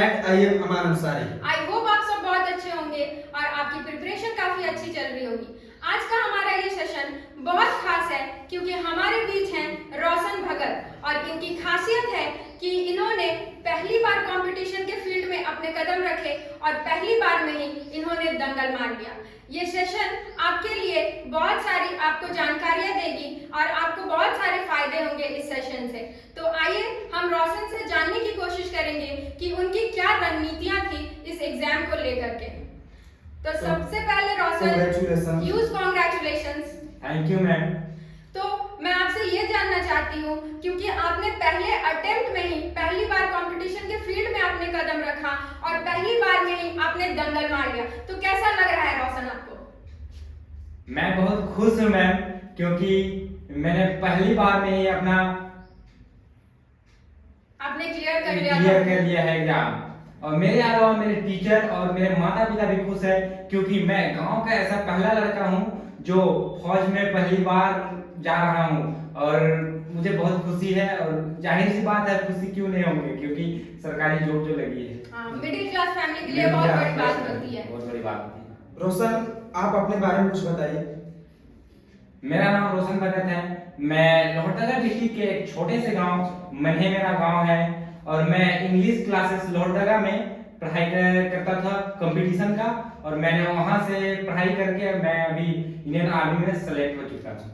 and I am Aman Ansari. I hope आप सब बहुत अच्छे होंगे और आपकी प्रिपरेशन काफी अच्छी चल रही होगी। आज का हमारा ये सेशन बहुत खास है क्योंकि हमारे बीच हैं रोशन भगत और इनकी खासियत है कि इन्होंने पहली बार कंपटीशन के फील्ड में अपने कदम रखे और पहली बार में ही इन्होंने दंगल मार दिया। ये सेशन आपके लिए बहुत सारी आपको जानकारियां देगी और आपको बहुत सारे फायदे होंगे इस सेशन से। तो आइए हम रोशन से जानने की कोशिश करेंगे कि उनकी क्या रणनीतियां थी इस एग्जाम को लेकर के। तो सबसे पहले Roshan, huge congratulations. Thank you ma'am. तो मैं आपसे ये जानना चाहती हूँ क्योंकि आपने पहले अटेम्प्ट में ही पहली बार कंपटीशन के फील्ड में आपने कदम रखा और पहली बार में ही आपने दंगल मार लिया, तो कैसा लग रहा है रोशन आपको? मैं बहुत खुश हूँ मैम, क्योंकि मैंने पहली बार में ही अपना आपने क्लियर कर लिया है एग्जाम। और मेरे अलावा मेरे टीचर और मेरे माता पिता भी खुश है, क्योंकि मैं गांव का ऐसा पहला लड़का हूं जो फौज में पहली बार जा रहा हूं और मुझे बहुत खुशी है। और जाहिर सी बात है, खुशी क्यों नहीं होंगे, क्योंकि सरकारी जॉब जो लगी है। मिडिल क्लास फैमिली के लिए बहुत बड़ी बात होती है। बहुत बड़ी बात होती है। रोशन, आप अपने बारे में कुछ बताइए। मेरा नाम रोशन भगत है। मैं लोहरदगा डिस्ट्रिक्ट के एक छोटे से गांव मन्हे मेरा गांव है और मैं इंग्लिश क्लासेस लोहरदगा में पढ़ाई करता था कंपटीशन का, और मैंने वहां से पढ़ाई करके मैं अभी इंडियन आर्मी में सेलेक्ट हो चुका हूं।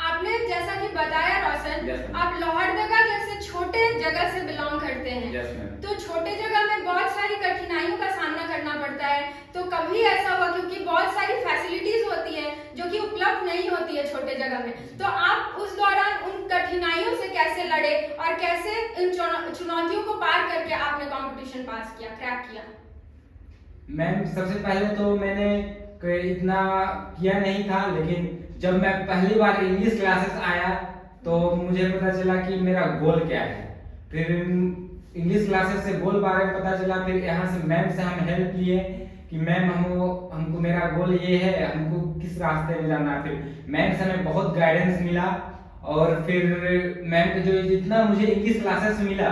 आपने जैसा कि बताया रोशन, Yes, आप लोहरदगा जैसे छोटे जगह से बिलोंग करते हैं। Yes, ma'am. तो छोटे जगह में बहुत सारी कठिनाइयों का सामना करना पड़ता है, तो कभी ऐसा हुआ, क्योंकि बहुत सारी फैसिलिटीज होती है जो कि उपलब्ध नहीं होती है छोटे जगह में, तो आप उस दौरान उन कठिनाइयों से कैसे लड़े और कैसे इन चुनौतियों को पार करके आपने कंपटीशन पास किया, क्रैक किया? मैम, सबसे पहले तो मैंने इतना किया नहीं था, लेकिन जब मैं पहली बार इंग्लिश क्लासेस आया तो मुझे पता चला कि मेरा गोल क्या है। फिर इंग्लिश क्लासेस से गोल बारे में पता चला। फिर यहाँ से मैम से हम हेल्प लिए कि मैम हमको मेरा गोल ये है, हमको किस रास्ते में जाना है। फिर मैम से हमें बहुत गाइडेंस मिला और फिर मैम के जो जितना मुझे इंग्लिश क्लासेस मिला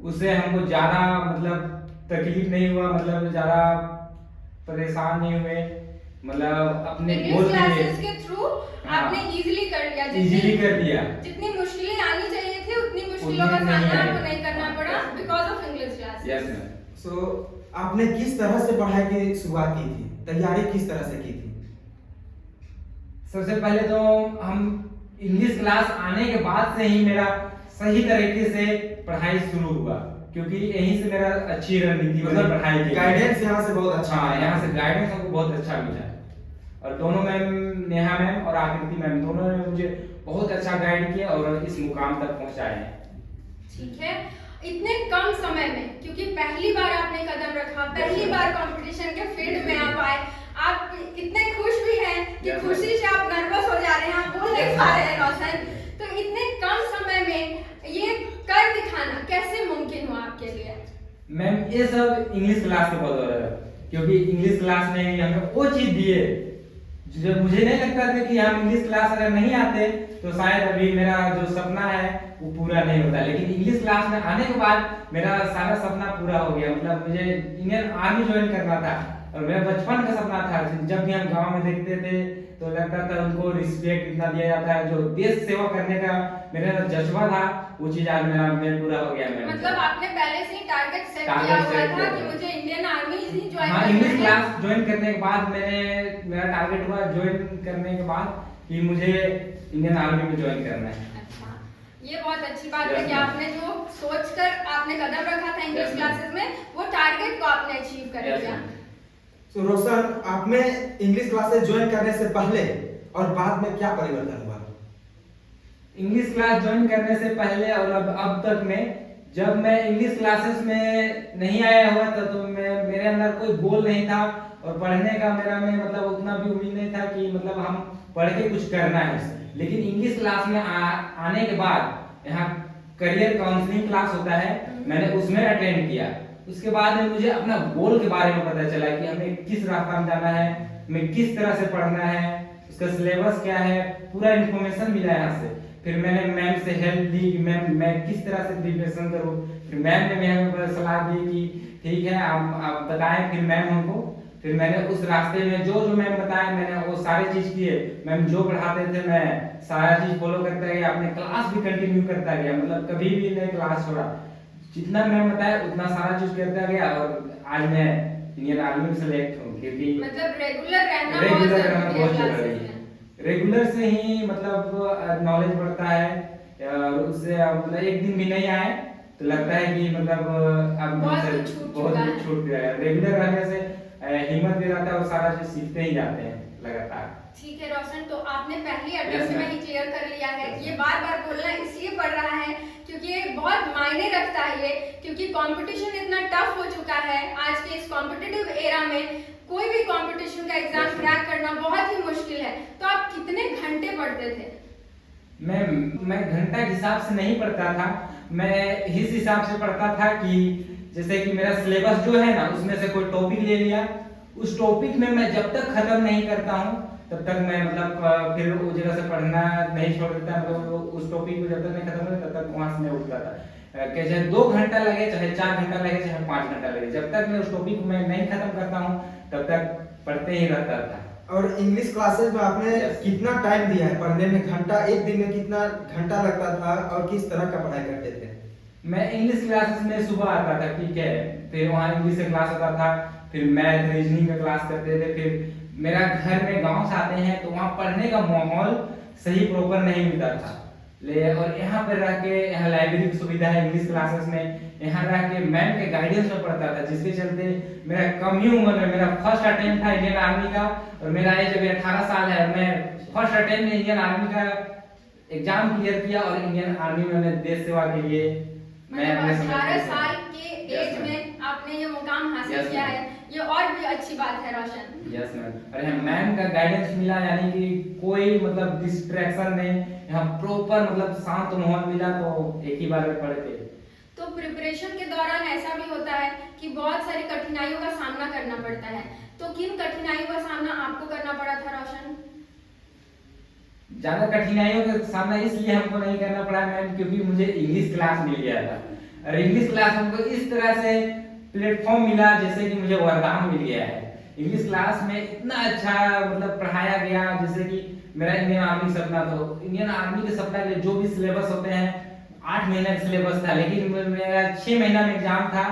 उससे हमको ज़्यादा तकलीफ नहीं हुआ, ज़्यादा परेशान नहीं हुए, अपने गोल के थ्रू आपने इजीली कर लिया। जितनी मुश्किलें आनी चाहिए थी उतनी मुश्किलों का सामना आपको नहीं करना पड़ा because of English classes. Yes ma'am. So आपने किस तरह से पढ़ाई की शुरुआत की थी, तैयारी किस तरह से की थी? सबसे पहले तो हम इंग्लिश क्लास आने के बाद से ही मेरा सही तरीके से पढ़ाई शुरू हुआ, क्योंकि यहीं से मेरा अच्छी रणनीति पढ़ाई की। गाइडेंस यहाँ से बहुत अच्छा। हाँ, यहाँ से गाइडेंस हमको बहुत अच्छा मिला और दोनों मैम, नेहा मैम और आकृति मैम, दोनों ने मुझे बहुत अच्छा गाइड किया और इस मुकाम तक पहुंचाए हैं। ठीक है, इतने कम समय में, क्योंकि पहली बार आपने कदम रखा, पहली बार कंपटीशन के फील्ड में आप आए, आप इतने खुश भी हैं कि खुशी से आप नर्वस हो जा रहे हैं, आप बोल नहीं पा रहे हैं रोशन। तो इतने कम समय में ये कर दिखाना कैसे मुमकिन हुआ आपके लिए? मैम, ये सब इंग्लिश क्लास के बदौलत है, क्योंकि इंग्लिश क्लास ने हमें वो चीज दिए जो मुझे नहीं लगता था कि हम इंग्लिश क्लास अगर नहीं आते तो शायद अभी मेरा जो सपना है वो पूरा नहीं होता। लेकिन इंग्लिश क्लास में आने के बाद मेरा सारा सपना पूरा हो गया। मुझे इंडियन आर्मी ज्वाइन करना था और मेरा बचपन का सपना था। जब भी हम गांव में देखते थे तो लगता था उनको रिस्पेक्ट इतना दिया जाता है, जो देश सेवा करने का मेरा जज्बा था, वो चीज आज मेरा पूरा हो गया। मतलब आपने पहले से ही टारगेट सेट किया हुआ था कि मुझे इंडियन आर्मी ही ज्वाइन करना है। इंग्लिश क्लास ज्वाइन करने के बाद मेरा टारगेट हुआ ज्वाइन करने के बाद कि मुझे इंडियन आर्मी में ज्वाइन करना है। अच्छा, ये बहुत अच्छी बात है कि आपने जो सोचकर आपने कदम रखा था इंग्लिश क्लासेस में, वो टारगेट को आपने अचीव कर लिया। तो रोशन, आपने इंग्लिश क्लासेस ज्वाइन करने से पहले और बाद में क्या परिवर्तन हुआ? इंग्लिश क्लास ज्वाइन करने से पहले और अब तक में, जब मैं इंग्लिश क्लासेस में नहीं आया हुआ था तो मेरे अंदर कोई गोल नहीं था और पढ़ने का मेरा में उतना भी उम्मीद नहीं था कि हम पढ़ के कुछ करना है। लेकिन इंग्लिश क्लास में आने के बाद यहाँ करियर काउंसलिंग क्लास होता है, मैंने उसमें अटेंड किया। उसके बाद में मुझे अपना गोल के बारे में पता चला कि हमें किस रास्ते में जाना है, हमें किस तरह से पढ़ना है, उसका सिलेबस क्या है, पूरा इन्फॉर्मेशन मिला यहाँ से। फिर मैंने मैम से हेल्प ली कि मैम मैं किस तरह से प्रिपरेशन करूँ। फिर मैम ने मेरे को सलाह दी कि ठीक है आप बताएं। फिर मैम हमको, फिर मैंने उस रास्ते में जो जो मैम बताए मैंने वो सारी चीज किए। मैम जो पढ़ाते थे मैं सारा चीज फॉलो करता गया, अपने क्लास भी कंटिन्यू करता गया, मतलब कभी भी नहीं क्लास छोड़ा। जितना मैम बताया उतना सारा चीज करता गया और आज मैं इंडियन आर्मी में सेलेक्ट हूँ। क्योंकि मतलब रेगुलर रहना बहुत जरूरी है। रेगुलर से ही मतलब नॉलेज बढ़ता है और उससे मतलब एक दिन भी नहीं आए तो लगता है कि मतलब अब बहुत कुछ छूट गया है। रेगुलर रहने से हिम्मत भी रहता है और सारा चीज सीखते ही जाते हैं लगातार। ठीक है रोशन, तो आपने पहली अटेम्प्ट में ही क्लियर कर लिया है। ये बार बार बोलना इसलिए पड़ रहा है क्योंकि ये बहुत मायने रखता है ये, क्योंकि कंपटीशन इतना टफ हो चुका है आज के इस कॉम्पिटिटिव एरा में। कोई भी कंपटीशन का एग्जाम क्रैक करना बहुत ही मुश्किल है। तो आप कितने घंटे पढ़ते थे? मैं घंटा के हिसाब से नहीं पढ़ता था, मैं इस हिसाब से पढ़ता था कि जैसे कि मेरा सिलेबस जो है ना उसमें से कोई टॉपिक ले लिया, उस टॉपिक में मैं जब तक खत्म नहीं करता हूँ तब तक मैं मतलब फिर उस जगह से पढ़ना नहीं छोड़ देता। मतलब उस टॉपिक को जब तक नहीं खत्म होता तब तक वहां से नहीं उठता था। चाहे 2 घंटा लगे, चाहे 4 घंटा लगे, चाहे 5 घंटा लगे, जब तक मैं उस टॉपिक को मैं नहीं खत्म करता हूँ तब तक पढ़ते ही रहता था। और इंग्लिश क्लासेस में आपने कितना टाइम दिया है पढ़ने में? घंटा, एक दिन में कितना घंटा लगता था और किस तरह का पढ़ाई करते थे? मैं इंग्लिश क्लासेस में सुबह आता था, ठीक है, फिर वहाँ इंग्लिश का क्लास होता था, फिर मैथ रीजनिंग का क्लास करते थे। फिर मेरा घर में गांव से आते हैं तो वहाँ पढ़ने का माहौल सही प्रॉपर नहीं मिलता था और यहाँ पर रह के, यहाँ लाइब्रेरी की सुविधा है इंग्लिश क्लासेस में, यहाँ रह के मैम के गाइडेंस में पढ़ता था, जिसके चलते मेरा कम ही उम्र में मेरा फर्स्ट अटेम्प्ट था इंडियन आर्मी का और मेरा एज अभी 18 साल है। मैं फर्स्ट अटेम्प्ट में इंडियन आर्मी का एग्जाम क्लियर किया और इंडियन आर्मी में मैं देश सेवा के लिए मैं 18 साल के एज में आपने ये मुकाम हासिल किया है, ये और भी अच्छी बात है रोशन। Yes ma'am. अरे मैम का गाइडेंस मिला, यानी कि कोई मतलब डिस्ट्रैक्शन नहीं, यहाँ प्रॉपर मतलब शांत माहौल मिला तो एक ही बार में पढ़ के। तो प्रिपरेशन के दौरान ऐसा भी होता है कि बहुत सारी कठिनाइयों का सामना करना पड़ता है, तो किन कठिनाइयों का सामना आपको करना पड़ा था रोशन? ज्यादा कठिनाइयों का सामना इसलिए हमको नहीं करना पड़ा मैम क्योंकि मुझे इंग्लिश क्लास मिल गया था और इंग्लिश क्लास हमको इस तरह से प्लेटफॉर्म मिला जैसे कि मुझे वरदान मिल गया है। इंग्लिश क्लास में इतना अच्छा मतलब पढ़ाया गया, जैसे कि मेरा इंडियन आर्मी सपना, तो इंडियन आर्मी के सपना के जो भी सिलेबस होते हैं 8 महीने का सिलेबस था, लेकिन मेरा 6 महीना में एग्जाम था,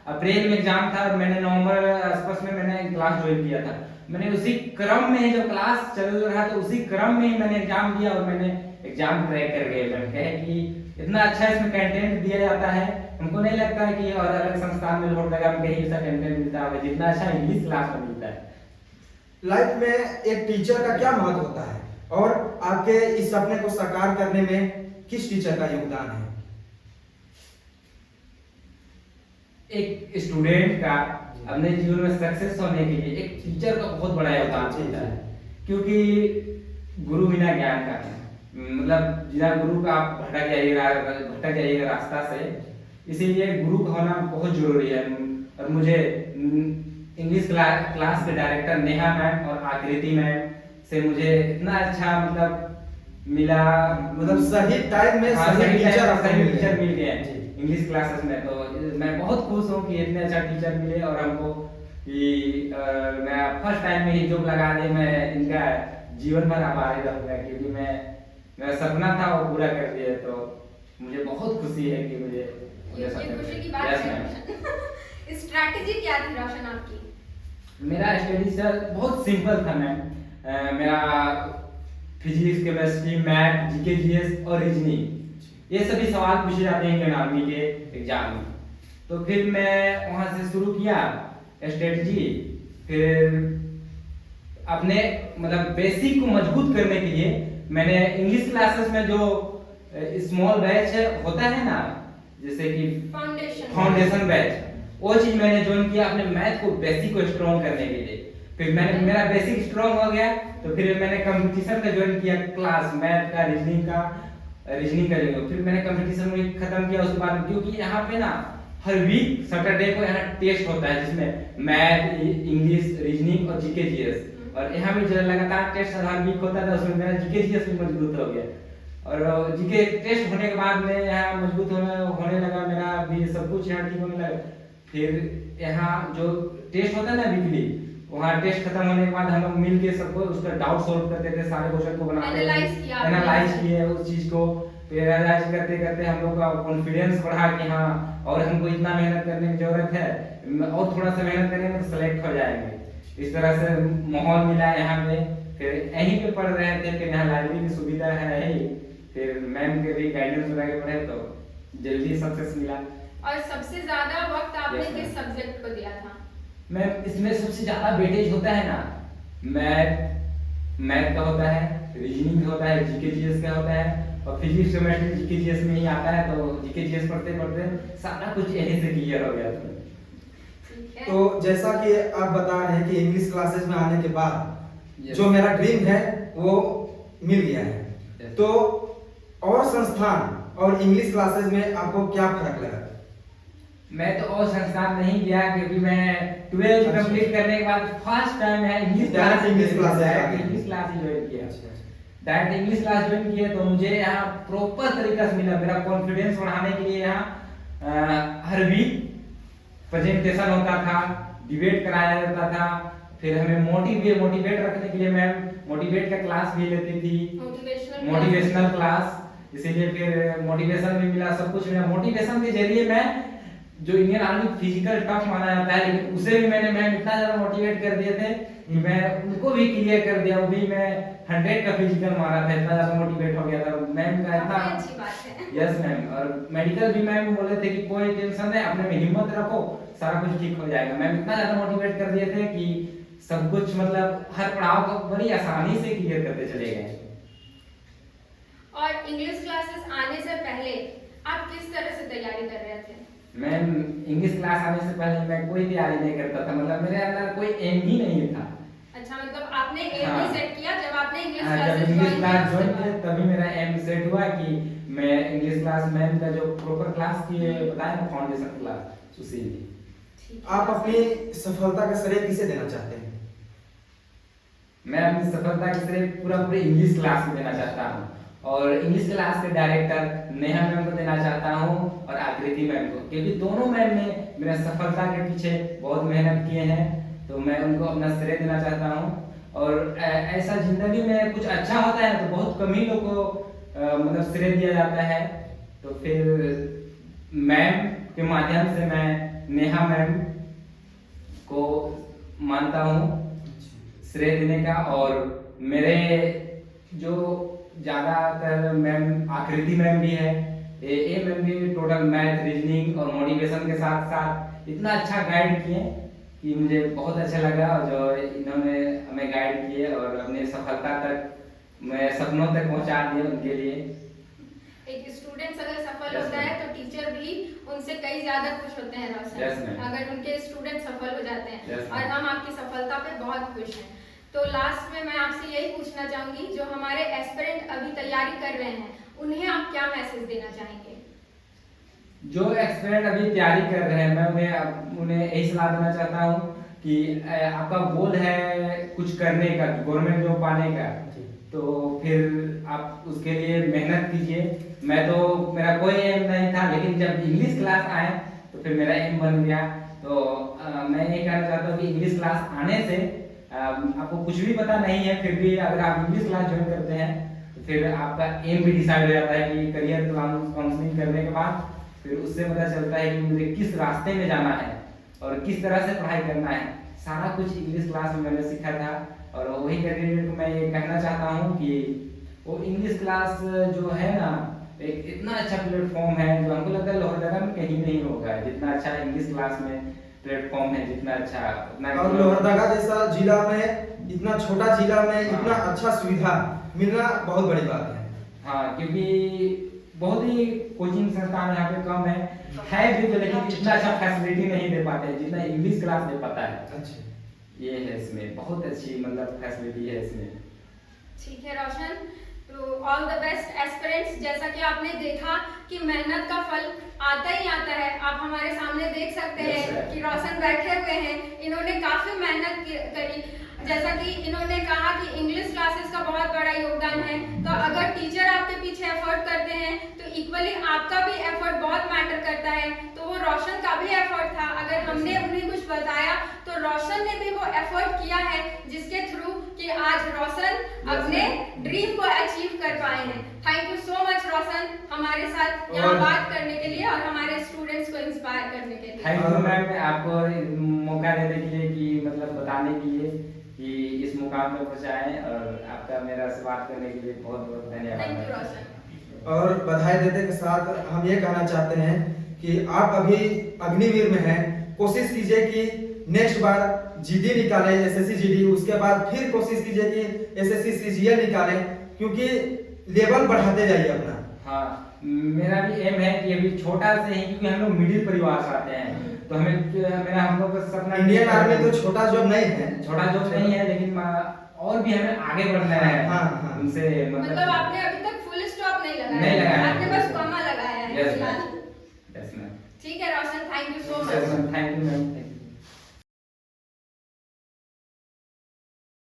अप्रैल में एग्जाम था और मैंने नवंबर आसपास में मैंने क्लास ज्वाइन किया था। मैंने उसी क्रम में जब क्लास चल रहा था उसी क्रम में ही मैंने एग्जाम दिया और मैंने एग्जाम क्रैक कर गए। मैंने कहा कि इतना अच्छा इसमें कंटेंट दिया जाता है, हमको नहीं लगता है कि और अलग संस्थान में लोड लगा कहीं ऐसा कंटेंट मिलता है जितना अच्छा इंग्लिश क्लास में मिलता है। लाइफ में एक टीचर का क्या महत्व होता है और आपके इस सपने को साकार करने में किस टीचर का योगदान है? एक स्टूडेंट का अपने जीवन में सक्सेस होने के लिए एक टीचर का बहुत बड़ा योगदान होता है, क्योंकि गुरु बिना ज्ञान का है, मतलब बिना गुरु का आप भटक जाइएगा रास्ता से, इसीलिए गुरु का होना बहुत जरूरी है। और मुझे इंग्लिश क्लास के डायरेक्टर नेहा मैम और आकृति मैम से मुझे इतना अच्छा मतलब मिला, मतलब सही टाइम में सही टीचर मिल गया इंग्लिश क्लासेस में। तो मैं बहुत खुश हूँ कि इतने अच्छा टीचर मिले और हमको कि मैं फर्स्ट टाइम में ही जॉब लगा दे, मैं इनका जीवन भर आभारी रहूंगा क्योंकि मेरा सपना था वो पूरा कर दिया। तो मुझे बहुत खुशी है कि मुझे ये खुशी की बात है। स्ट्रैटेजी क्या थी रोशन आपकी? मेरा स्टडी सर बहुत सिंपल था मैम। मेरा physics, chemistry, math, GK, GS और रीजनिंग ये सभी सवाल पूछे जाते हैं इंडियन आर्मी के एग्जाम में। तो फिर मैं वहां से शुरू किया स्ट्रेटजी, फिर अपने मतलब बेसिक को मजबूत करने के लिए मैंने इंग्लिश क्लासेस में जो स्मॉल बैच होता है ना, जैसे कि फाउंडेशन बैच, वो चीज मैंने ज्वाइन किया अपने मैथ को बेसिक को स्ट्रॉन्ग करने के लिए। फिर मैंने मेरा बेसिक स्ट्रॉन्ग हो गया तो फिर मैंने कंपटीशन का ज्वाइन किया क्लास, मैथ का, रीजनिंग का जो, फिर मैंने कंपटीशन में खत्म किया। उसके बाद क्योंकि यहाँ पे ना हर वीक सैटरडे को यहाँ टेस्ट होता है जिसमें मैथ, इंग्लिश, रीजनिंग और जीके जीएस, और यहाँ भी जो लगातार टेस्ट हर वीक होता था उसमें मेरा जीके जीएस भी मजबूत हो गया। और जीके टेस्ट होने के बाद में यहाँ मजबूत होने लगा, मेरा भी सब कुछ यहाँ ठीक होने लगा। फिर यहाँ जो टेस्ट होता है ना वीकली, वहाँ टेस्ट खत्म होने के बाद हम लोग मिल के सबको उसका डाउट सोल्व करते थे, सारे क्वेश्चन को बनाते थे, एनालाइज किए उस चीज को। फिर एनालाइज करते करते हम लोग का कॉन्फिडेंस बढ़ा कि हाँ और हमको इतना मेहनत करने की जरूरत है, और थोड़ा सा मेहनत करेंगे तो सेलेक्ट हो जाएंगे। इस तरह से माहौल मिला यहाँ पे। फिर यहीं पे पढ़ रहे थे, फिर यहाँ लाइब्रेरी की सुविधा है ही, फिर मैम के भी गाइडेंस वगैरह पढ़े तो जल्दी सक्सेस मिला। और सबसे ज्यादा वक्त आपने किस सब्जेक्ट को दिया था? मैम इसमें सबसे ज्यादा वेटेज होता है ना, मैथ का होता है, रीजनिंग का होता है, जीके जीएस का होता है, और फिजिक्स केमिस्ट्री जीके जीएस में ही आता है। तो जीके जीएस पढ़ते पढ़ते सारा कुछ यहीं से क्लियर हो गया था। तो जैसा कि आप बता रहे हैं कि इंग्लिश क्लासेस में आने के बाद जो मेरा ड्रीम है वो मिल गया है, तो और संस्थान और इंग्लिश क्लासेस में आपको क्या फर्क लगा? मैं तो और संस्थान नहीं गया, क्योंकि मैं 12th कंप्लीट करने के बाद फर्स्ट टाइम है इंग्लिश क्लास ही ज्वाइन किया। डायरेक्ट इंग्लिश क्लास ज्वाइन किया तो मुझे यहाँ प्रॉपर तरीका से मिला। मेरा कॉन्फिडेंस बढ़ाने के लिए यहाँ हर वीक प्रेजेंटेशन होता था, डिबेट कराया जाता था। फिर हमें मोटिवेट रखने के लिए मैम मोटिवेट का क्लास भी लेती थी, मोटिवेशनल क्लास। इसीलिए फिर मोटिवेशन भी मिला, सब कुछ मिला। मोटिवेशन के जरिए मैं जो इंडियन आर्मी फिजिकल टफ माना जाता है, लेकिन उसे भी मैम इतना ज्यादा मोटिवेट कर दिए थे कि मैं उनको भी क्लियर कर दिया। वो भी मैं 100 का फिजिकल मारा था, इतना ज्यादा मोटिवेट हो गया था मैम का। इतना अच्छी बात है। Yes ma'am. और मेडिकल भी मैम बोले थे कि कोई टेंशन नहीं, अपने में हिम्मत रखो, सारा कुछ ठीक हो जाएगा। मैम इतना ज्यादा मोटिवेट कर दिए थे कि सब कुछ मतलब हर पड़ाव को बड़ी आसानी से क्लियर करते चले गए। और इंग्लिश क्लासेस आने से पहले आप किस तरह से तैयारी कर रहे थे? मैम इंग्लिश क्लास आने से पहले मैं कोई तैयारी नहीं करता था, मतलब मेरे अंदर कोई एम ही नहीं था। अच्छा, मतलब आपने एम ही सेट किया जब आपने इंग्लिश क्लास ज्वाइन किया, तभी मेरा एम सेट हुआ कि मैं इंग्लिश क्लास मैम का जो प्रॉपर क्लास की बताया ना, फाउंडेशन क्लास, उसी में। आप अपनी सफलता का श्रेय किसे देना चाहते हैं? मैं अपनी सफलता का श्रेय पूरे इंग्लिश क्लास को देना चाहता हूँ, और इंग्लिश क्लास के डायरेक्टर नेहा मैम को देना चाहता हूँ और आकृति मैम को, क्योंकि दोनों मैम ने मेरा सफलता के पीछे बहुत मेहनत किए हैं। तो मैं उनको अपना श्रेय देना चाहता हूँ। और ऐसा जिंदगी में कुछ अच्छा होता है तो बहुत कम ही लोग को मतलब श्रेय दिया जाता है। तो फिर मैम के माध्यम से मैं नेहा मैम को मानता हूँ श्रेय देने का। और मेरे जो ज्यादातर मैम आकृति मैम भी है, ए मैम भी टोटल मैथ, रीजनिंग और मोटिवेशन के साथ साथ इतना अच्छा गाइड किए कि मुझे बहुत अच्छा लगा। और जो इन्होंने हमें गाइड किए और अपने सफलता तक, मैं सपनों तक पहुंचा दिए उनके लिए। एक स्टूडेंट्स अगर सफल होता है तो टीचर भी उनसे कई ज्यादा खुश होते हैं रोशन, अगर उनके स्टूडेंट सफल हो जाते हैं। और हम आपकी सफलता पे बहुत खुश हैं। तो लास्ट में मैं आपसे यही पूछना चाहूंगी, जो हमारे एस्पिरेंट अभी तैयारी कर रहे हैं उन्हें आप क्या मैसेज देना चाहेंगे? जो एस्पिरेंट अभी तैयारी कर रहे हैं, मैं उन्हें यही सलाह देना चाहता हूँ कि आपका गोल है कुछ करने का, गवर्नमेंट जॉब पाने का, तो फिर आप उसके लिए मेहनत कीजिए। मैं तो मेरा कोई एम नहीं था, लेकिन जब इंग्लिश क्लास आए तो फिर मेरा एम बन गया। तो मैं ये कहना चाहता हूँ कि इंग्लिश क्लास आने से आपको कुछ भी पता नहीं है, फिर भी अगर आप इंग्लिश क्लास ज्वाइन करते हैं तो फिर आपका एम भी डिसाइड हो जाता है कि करियर काउंसलिंग करने के बाद फिर उससे पता चलता है कि मुझे किस रास्ते में जाना है और किस तरह से पढ़ाई करना है। सारा कुछ इंग्लिश क्लास में मैंने सीखा था। और वही कैंडिडेट को मैं ये कहना चाहता हूँ कि वो इंग्लिश क्लास जो है ना, एक इतना अच्छा प्लेटफॉर्म है जो हमको लगता है लोहरदगा में कहीं नहीं होगा, जितना अच्छा इंग्लिश क्लास में प्लेटफॉर्म है, जितना अच्छा उतना। और लोहरदगा जैसा जिला में, इतना छोटा जिला में इतना अच्छा सुविधा मिलना बहुत बड़ी बात है। हाँ, क्योंकि बहुत ही कोचिंग संस्थान यहाँ पे कम है भी तो, लेकिन इतना अच्छा फैसिलिटी नहीं दे पाते जितना इंग्लिश क्लास दे पाता है। अच्छा, ये है इसमें बहुत अच्छी मतलब फैसिलिटी है इसमें। ठीक है रोशन, तो ऑल द बेस्ट एस्पिरेंट्स। जैसा कि आपने देखा कि मेहनत का फल आता ही आता है। आप हमारे सामने देख सकते हैं कि रोशन बैठे हुए हैं, इन्होंने काफी मेहनत करी। जैसा कि इन्होंने कहा कि इंग्लिश क्लासेस का बहुत बड़ा योगदान है, तो अगर टीचर आपके पीछे इक्वली आपका भी एफर्ट बहुत मैटर करता है। तो वो रोशन का भी एफर्ट था, अगर हमने उन्हें कुछ बताया तो रोशन ने भी वो एफर्ट किया है, जिसके थ्रू कि आज रोशन अपने ड्रीम को अचीव कर पाए हैं। थैंक यू सो मच रोशन, हमारे साथ यहाँ बात करने के लिए और हमारे स्टूडेंट्स को इंस्पायर करने के लिए। थैंक यू मैम, आपको मौका देने के लिए कि मतलब बताने के लिए कि इस मुकाम पे पहुंचाएं, और आपका मेरा से बात करने के लिए बहुत बहुत धन्यवाद। थैंक यू रोशन। और बधाई देने के साथ हम ये कहना चाहते हैं कि आप अभी अग्निवीर में हैं, कोशिश कीजिए कि नेक्स्ट बार जीडी निकालें, एसएससी जीडी, उसके बाद फिर कोशिश कीजिए कि एसएससी सीजीएल निकालें, क्योंकि लेवल बढ़ाते जाइए अपना। हाँ, मेरा भी एम है कि अभी छोटा से ही, क्योंकि हम लोग मिडिल परिवार से आते हैं, तो हम लोग का सपना इंडियन आर्मी तो छोटा जॉब नहीं है, छोटा जॉब नहीं है, लेकिन और भी हमें आगे बढ़ना है। हाँ। उनसे मतलब आपने अभी तक फुल स्टॉप नहीं नहीं लगाया, लगाया, आपने बस कॉमा लगाया है। Yes ma'am. ठीक है Roshan, thank you so much. Thank you ma'am.